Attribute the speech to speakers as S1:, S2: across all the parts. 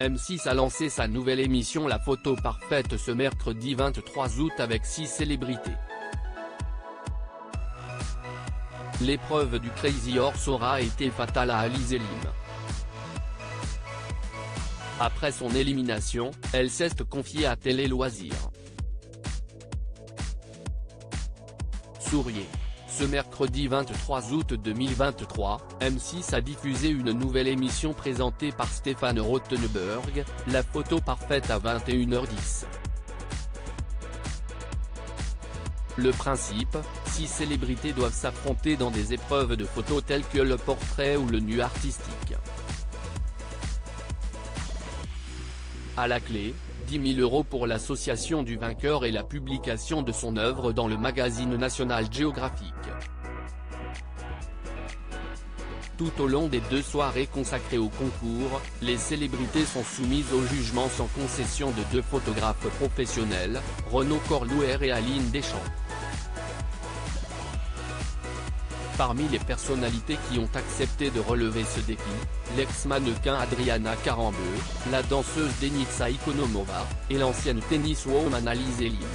S1: M6 a lancé sa nouvelle émission La Photo Parfaite ce mercredi 23 août avec 6 célébrités. L'épreuve du Crazy Horse aura été fatale à Alizé Lim. Après son élimination, elle s'est confiée à Télé Loisirs. Souriez. Ce mercredi 23 août 2023, M6 a diffusé une nouvelle émission présentée par Stéphane Rothenberg, La Photo Parfaite à 21h10. Le principe, 6 célébrités doivent s'affronter dans des épreuves de photos telles que le portrait ou le nu artistique. À la clé, 10 000 € pour l'association du vainqueur et la publication de son œuvre dans le magazine National Geographic. Tout au long des 2 soirées consacrées au concours, les célébrités sont soumises au jugement sans concession de 2 photographes professionnels, Renaud Corlouer et Aline Deschamps. Parmi les personnalités qui ont accepté de relever ce défi, l'ex-mannequin Adriana Karambeu, la danseuse Denitsa Ikonomova, et l'ancienne tenniswoman Alizé Lim.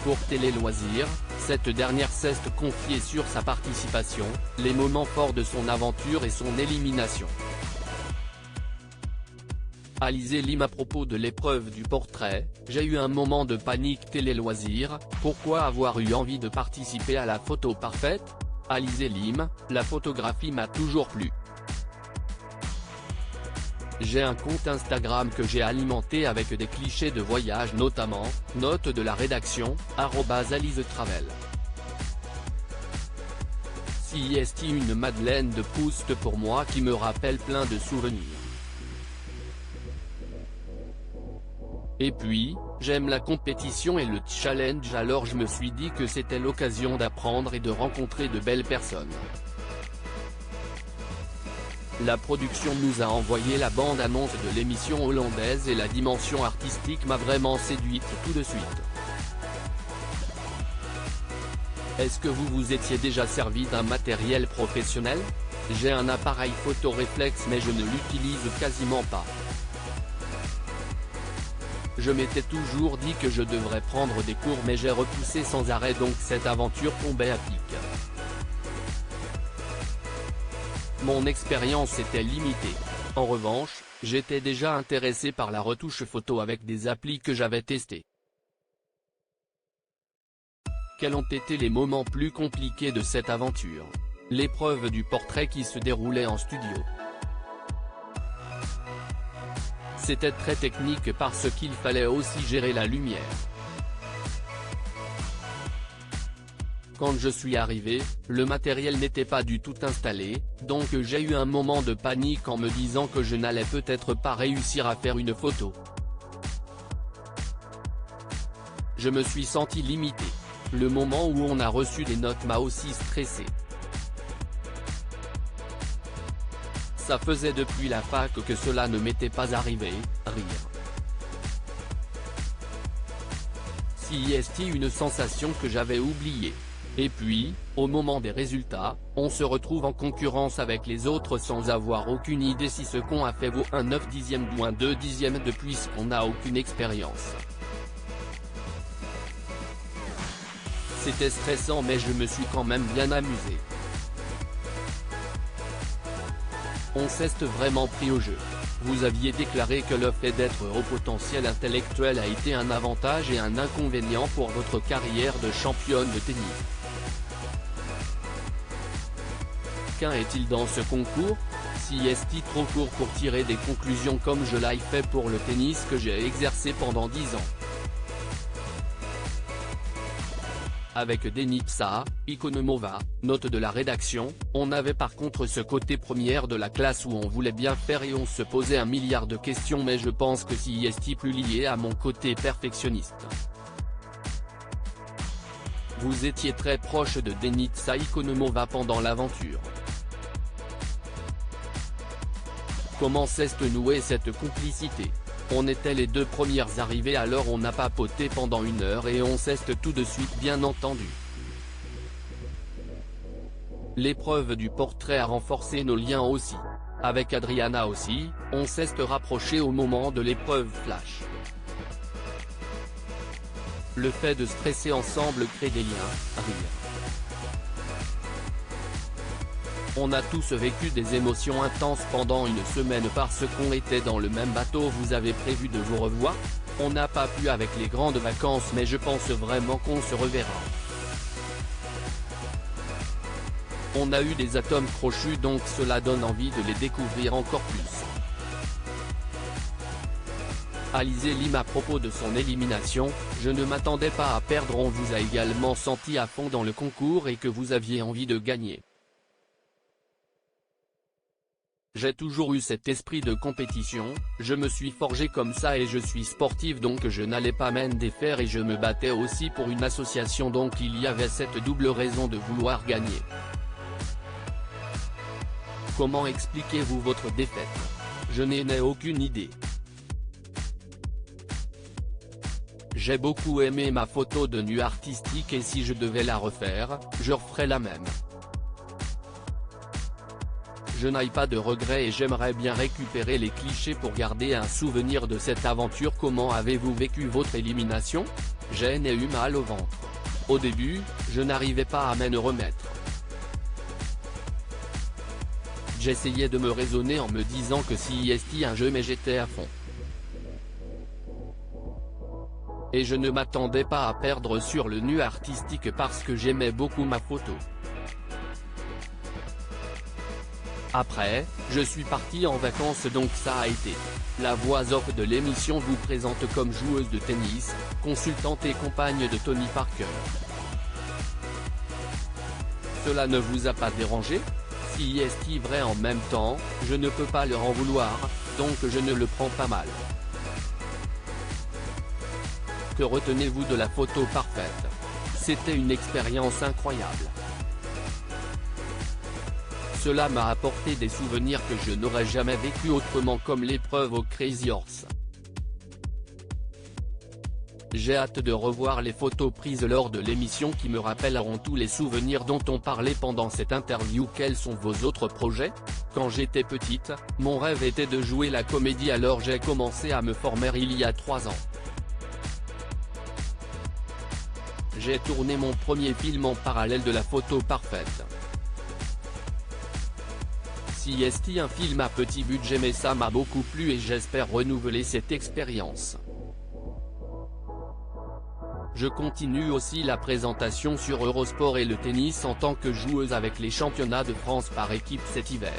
S1: Pour Télé Loisirs, cette dernière s'est confiée sur sa participation, les moments forts de son aventure et son élimination. Alizé Lim à propos de l'épreuve du portrait, j'ai eu un moment de panique. Télé Loisirs, pourquoi avoir eu envie de participer à la photo parfaite? Alizé Lim, la photographie m'a toujours plu. J'ai un compte Instagram que j'ai alimenté avec des clichés de voyage notamment, note de la rédaction, @AlizeTravel. C'est une Madeleine de Proust pour moi qui me rappelle plein de souvenirs. Et puis, j'aime la compétition et le challenge, alors je me suis dit que c'était l'occasion d'apprendre et de rencontrer de belles personnes. La production nous a envoyé la bande-annonce de l'émission hollandaise et la dimension artistique m'a vraiment séduite tout de suite. Est-ce que vous vous étiez déjà servi d'un matériel professionnel? J'ai un appareil photo réflexe mais je ne l'utilise quasiment pas. Je m'étais toujours dit que je devrais prendre des cours mais j'ai repoussé sans arrêt, donc cette aventure tombait à pic. Mon expérience était limitée. En revanche, j'étais déjà intéressé par la retouche photo avec des applis que j'avais testées. Quels ont été les moments plus compliqués de cette aventure? L'épreuve du portrait qui se déroulait en studio. C'était très technique parce qu'il fallait aussi gérer la lumière. Quand je suis arrivé, le matériel n'était pas du tout installé, donc j'ai eu un moment de panique en me disant que je n'allais peut-être pas réussir à faire une photo. Je me suis senti limité. Le moment où on a reçu des notes m'a aussi stressé. Ça faisait depuis la fac que cela ne m'était pas arrivé, rire. C'est une sensation que j'avais oubliée. Et puis, au moment des résultats, on se retrouve en concurrence avec les autres sans avoir aucune idée si ce qu'on a fait vaut un 9/10 ou un 2/10 de puisqu'on n'a aucune expérience. C'était stressant mais je me suis quand même bien amusé. On s'est vraiment pris au jeu. Vous aviez déclaré que le fait d'être au potentiel intellectuel a été un avantage et un inconvénient pour votre carrière de championne de tennis. Qu'en est-il dans ce concours? C'est trop court pour tirer des conclusions comme je l'ai fait pour le tennis que j'ai exercé pendant 10 ans. Avec Denitsa Ikonomova, note de la rédaction, on avait par contre ce côté première de la classe où on voulait bien faire et on se posait 1 milliard de questions, mais je pense que c'est plus lié à mon côté perfectionniste. Vous étiez très proche de Denitsa Ikonomova pendant l'aventure. Comment s'est nouée cette complicité? On était les 2 premières arrivées, alors on a papoté pendant 1 heure et on s'est tout de suite bien entendu. L'épreuve du portrait a renforcé nos liens aussi. Avec Adriana aussi, on s'est rapproché au moment de l'épreuve flash. Le fait de stresser ensemble crée des liens, rire. On a tous vécu des émotions intenses pendant une semaine parce qu'on était dans le même bateau. Vous avez prévu de vous revoir? On n'a pas pu avec les grandes vacances, mais je pense vraiment qu'on se reverra. On a eu des atomes crochus, donc cela donne envie de les découvrir encore plus. Alizé Lim à propos de son élimination, je ne m'attendais pas à perdre. On vous a également senti à fond dans le concours et que vous aviez envie de gagner. J'ai toujours eu cet esprit de compétition, je me suis forgé comme ça et je suis sportive, donc je n'allais pas m'en défaire et je me battais aussi pour une association, donc il y avait cette double raison de vouloir gagner. Comment expliquez-vous votre défaite? Je n'en ai aucune idée. J'ai beaucoup aimé ma photo de nu artistique et si je devais la refaire, je referais la même. Je n'ai pas de regrets et j'aimerais bien récupérer les clichés pour garder un souvenir de cette aventure. Comment avez-vous vécu votre élimination? J'en ai eu mal au ventre. Au début, je n'arrivais pas à m'en remettre. J'essayais de me raisonner en me disant que si c'était un jeu, mais j'étais à fond. Et je ne m'attendais pas à perdre sur le nu artistique parce que j'aimais beaucoup ma photo. Après, je suis parti en vacances, donc ça a été. La voix off de l'émission vous présente comme joueuse de tennis, consultante et compagne de Tony Parker. Cela ne vous a pas dérangé? Si c'est vrai en même temps, je ne peux pas leur en vouloir, donc je ne le prends pas mal. Que retenez-vous de la photo parfaite? C'était une expérience incroyable. Cela m'a apporté des souvenirs que je n'aurais jamais vécu autrement, comme l'épreuve au Crazy Horse. J'ai hâte de revoir les photos prises lors de l'émission qui me rappelleront tous les souvenirs dont on parlait pendant cette interview. Quels sont vos autres projets? Quand j'étais petite, mon rêve était de jouer la comédie, alors j'ai commencé à me former il y a 3 ans. J'ai tourné mon premier film en parallèle de la photo parfaite. Si c'est un film à petit budget, mais ça m'a beaucoup plu et j'espère renouveler cette expérience. Je continue aussi la présentation sur Eurosport et le tennis en tant que joueuse avec les championnats de France par équipe cet hiver.